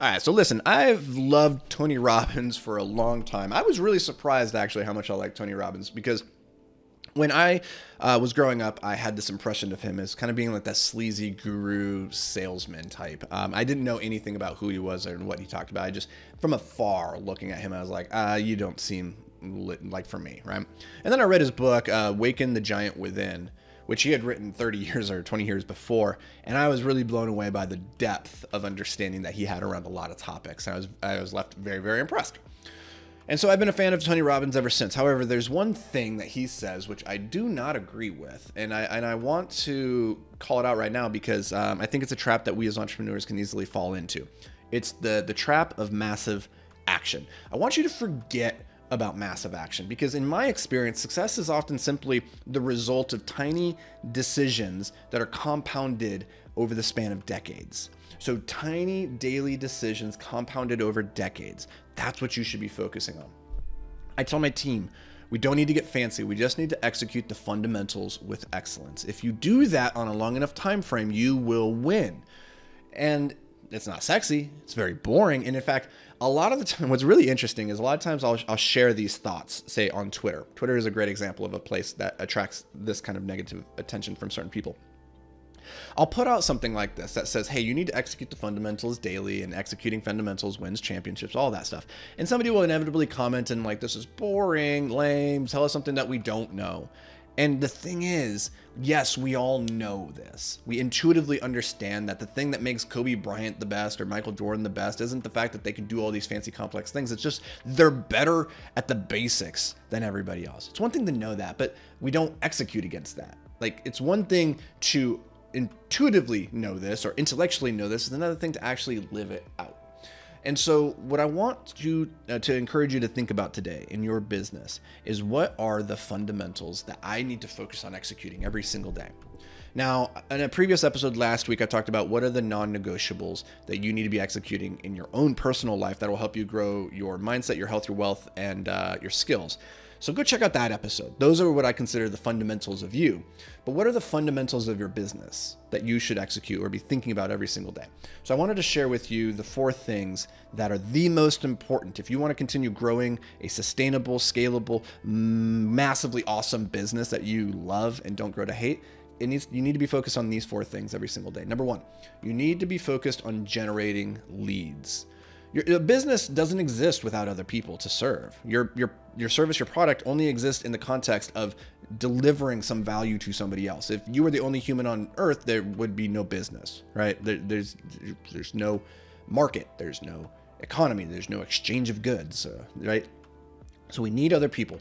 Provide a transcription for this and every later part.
All right, so listen, I've loved Tony Robbins for a long time. I was really surprised, actually, how much I like Tony Robbins because when I was growing up, I had this impression of him as kind of being like that sleazy guru salesman type. I didn't know anything about who he was or what he talked about. I just, from afar, looking at him, I was like, you don't seem like for me, right? And then I read his book, Awaken the Giant Within, which he had written 30 years or 20 years before. And I was really blown away by the depth of understanding that he had around a lot of topics. And I was left very, very impressed. And so I've been a fan of Tony Robbins ever since. However, there's one thing that he says which I do not agree with. And I want to call it out right now because I think it's a trap that we as entrepreneurs can easily fall into. It's the trap of massive action. I want you to forget about massive action because in my experience, success is often simply the result of tiny decisions that are compounded over the span of decades. So tiny daily decisions compounded over decades. That's what you should be focusing on. I tell my team, we don't need to get fancy. We just need to execute the fundamentals with excellence. If you do that on a long enough time frame, you will win. And it's not sexy. It's very boring. And in fact, a lot of the time, what's really interesting is a lot of times I'll share these thoughts, say on Twitter. Twitter is a great example of a place that attracts this kind of negative attention from certain people. I'll put out something like this that says, hey, you need to execute the fundamentals daily, and executing fundamentals wins championships, all that stuff. And somebody will inevitably comment and like, this is boring, lame, tell us something that we don't know. And the thing is, yes, we all know this. We intuitively understand that the thing that makes Kobe Bryant the best or Michael Jordan the best isn't the fact that they can do all these fancy complex things. It's just they're better at the basics than everybody else. It's one thing to know that, but we don't execute against that. Like, it's one thing to intuitively know this or intellectually know this, is another thing to actually live it out. And so what I want you to encourage you to think about today in your business is, what are the fundamentals that I need to focus on executing every single day? Now, in a previous episode last week, I talked about what are the non-negotiables that you need to be executing in your own personal life that will help you grow your mindset, your health, your wealth, and your skills. So go check out that episode. Those are what I consider the fundamentals of you. But what are the fundamentals of your business that you should execute or be thinking about every single day? So I wanted to share with you the 4 things that are the most important if you want to continue growing a sustainable, scalable, massively awesome business that you love and don't grow to hate. You need to be focused on these 4 things every single day. Number 1, you need to be focused on generating leads. Your business doesn't exist without other people to serve. Your service, your product only exists in the context of delivering some value to somebody else. If you were the only human on earth, there would be no business, right? There's no market, there's no economy, there's no exchange of goods, right? So we need other people.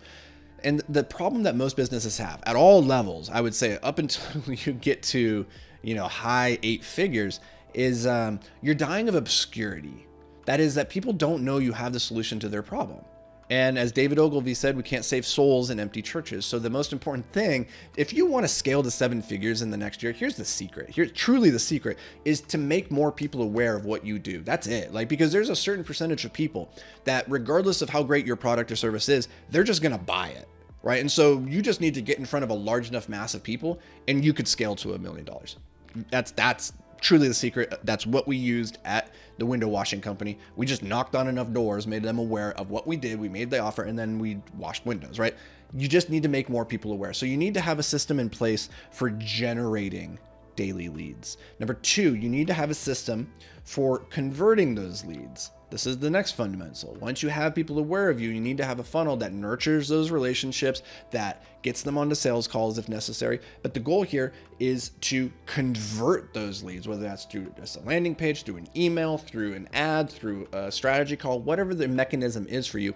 And the problem that most businesses have at all levels, I would say up until you get to, high 8 figures, is you're dying of obscurity. That is that people don't know you have the solution to their problem. And as David Ogilvy said, we can't save souls in empty churches. So the most important thing, if you want to scale to 7 figures in the next year, here's the secret. Truly the secret is to make more people aware of what you do. That's it. Because there's a certain percentage of people that regardless of how great your product or service is, they're just going to buy it. Right. And so you just need to get in front of a large enough mass of people and you could scale to $1 million. That's truly the secret. That's what we used at the window washing company. We just knocked on enough doors, made them aware of what we did. We made the offer, and then we washed windows, right? You just need to make more people aware. So you need to have a system in place for generating daily leads. Number 2, you need to have a system for converting those leads. This is the next fundamental. Once you have people aware of you, you need to have a funnel that nurtures those relationships, that gets them onto sales calls if necessary. But the goal here is to convert those leads, whether that's through just a landing page, through an email, through an ad, through a strategy call, whatever the mechanism is for you.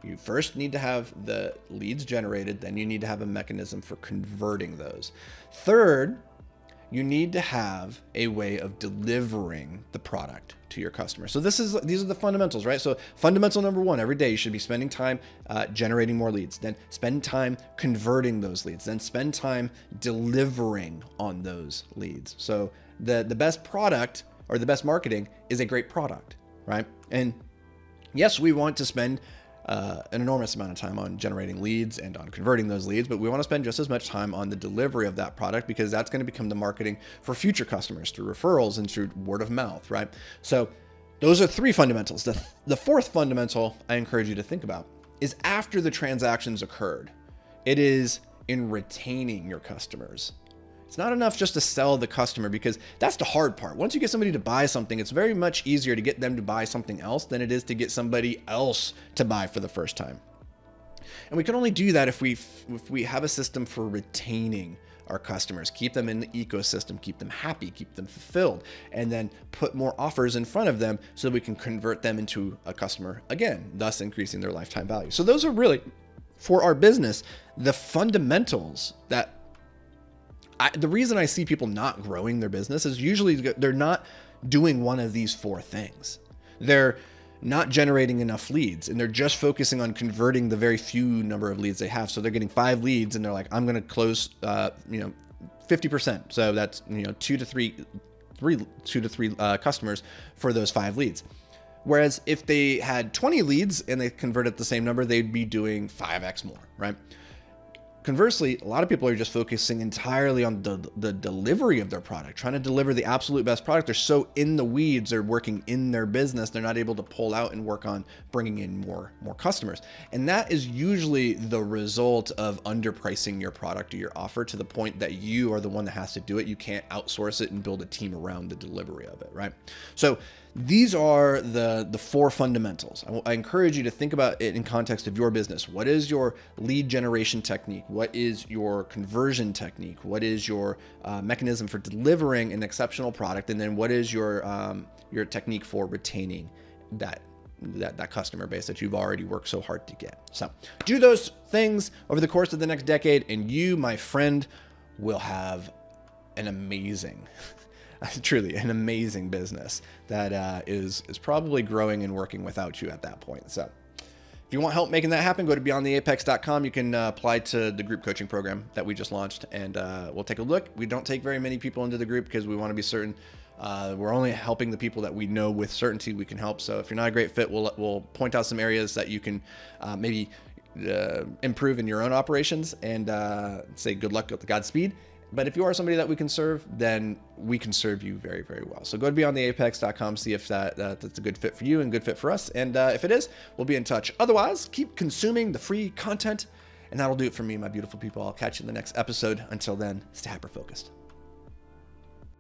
You first need to have the leads generated, then you need to have a mechanism for converting those. Third, you need to have a way of delivering the product to your customer. So these are the fundamentals, right? So fundamental number 1, every day you should be spending time generating more leads, then spend time converting those leads, then spend time delivering on those leads. So the best product or the best marketing is a great product, right? And yes, we want to spend an enormous amount of time on generating leads and on converting those leads, but we want to spend just as much time on the delivery of that product, because that's going to become the marketing for future customers through referrals and through word of mouth, right? So Those are three fundamentals. The fourth fundamental I encourage you to think about is after the transactions occurred. It is in retaining your customers. It's not enough just to sell the customer, because that's the hard part. Once you get somebody to buy something, it's very much easier to get them to buy something else than it is to get somebody else to buy for the first time. And we can only do that if we have a system for retaining our customers, keep them in the ecosystem, keep them happy, keep them fulfilled, and then put more offers in front of them so that we can convert them into a customer again, thus increasing their lifetime value. So those are really, for our business, the fundamentals that the reason I see people not growing their business is usually they're not doing one of these four things. They're not generating enough leads, and they're just focusing on converting the very few number of leads they have. So they're getting 5 leads and they're like, I'm going to close, 50%. So that's, 2 to 3 customers for those 5 leads. Whereas if they had 20 leads and they converted the same number, they'd be doing 5x more, right? Conversely, a lot of people are just focusing entirely on the delivery of their product, trying to deliver the absolute best product. They're so in the weeds, they're working in their business, they're not able to pull out and work on bringing in more customers. And that is usually the result of underpricing your product or your offer to the point that you are the one that has to do it. You can't outsource it and build a team around the delivery of it, right? So these are the 4 fundamentals. I encourage you to think about it in context of your business. What is your lead generation technique? What is your conversion technique? What is your mechanism for delivering an exceptional product? And then what is your technique for retaining that customer base that you've already worked so hard to get? So do those things over the course of the next decade, and you, my friend, will have an amazing truly an amazing business that is probably growing and working without you at that point. So if you want help making that happen, go to beyondtheapex.com. You can apply to the group coaching program that we just launched, and we'll take a look. We don't take very many people into the group because we want to be certain we're only helping the people that we know with certainty we can help. So if you're not a great fit, we'll point out some areas that you can maybe improve in your own operations, and say good luck with the Godspeed. But if you are somebody that we can serve, then we can serve you very, very well. So go to beyondtheapex.com, see if that's a good fit for you and good fit for us. And if it is, we'll be in touch. Otherwise, keep consuming the free content, and that'll do it for me, my beautiful people. I'll catch you in the next episode. Until then, stay hyper-focused.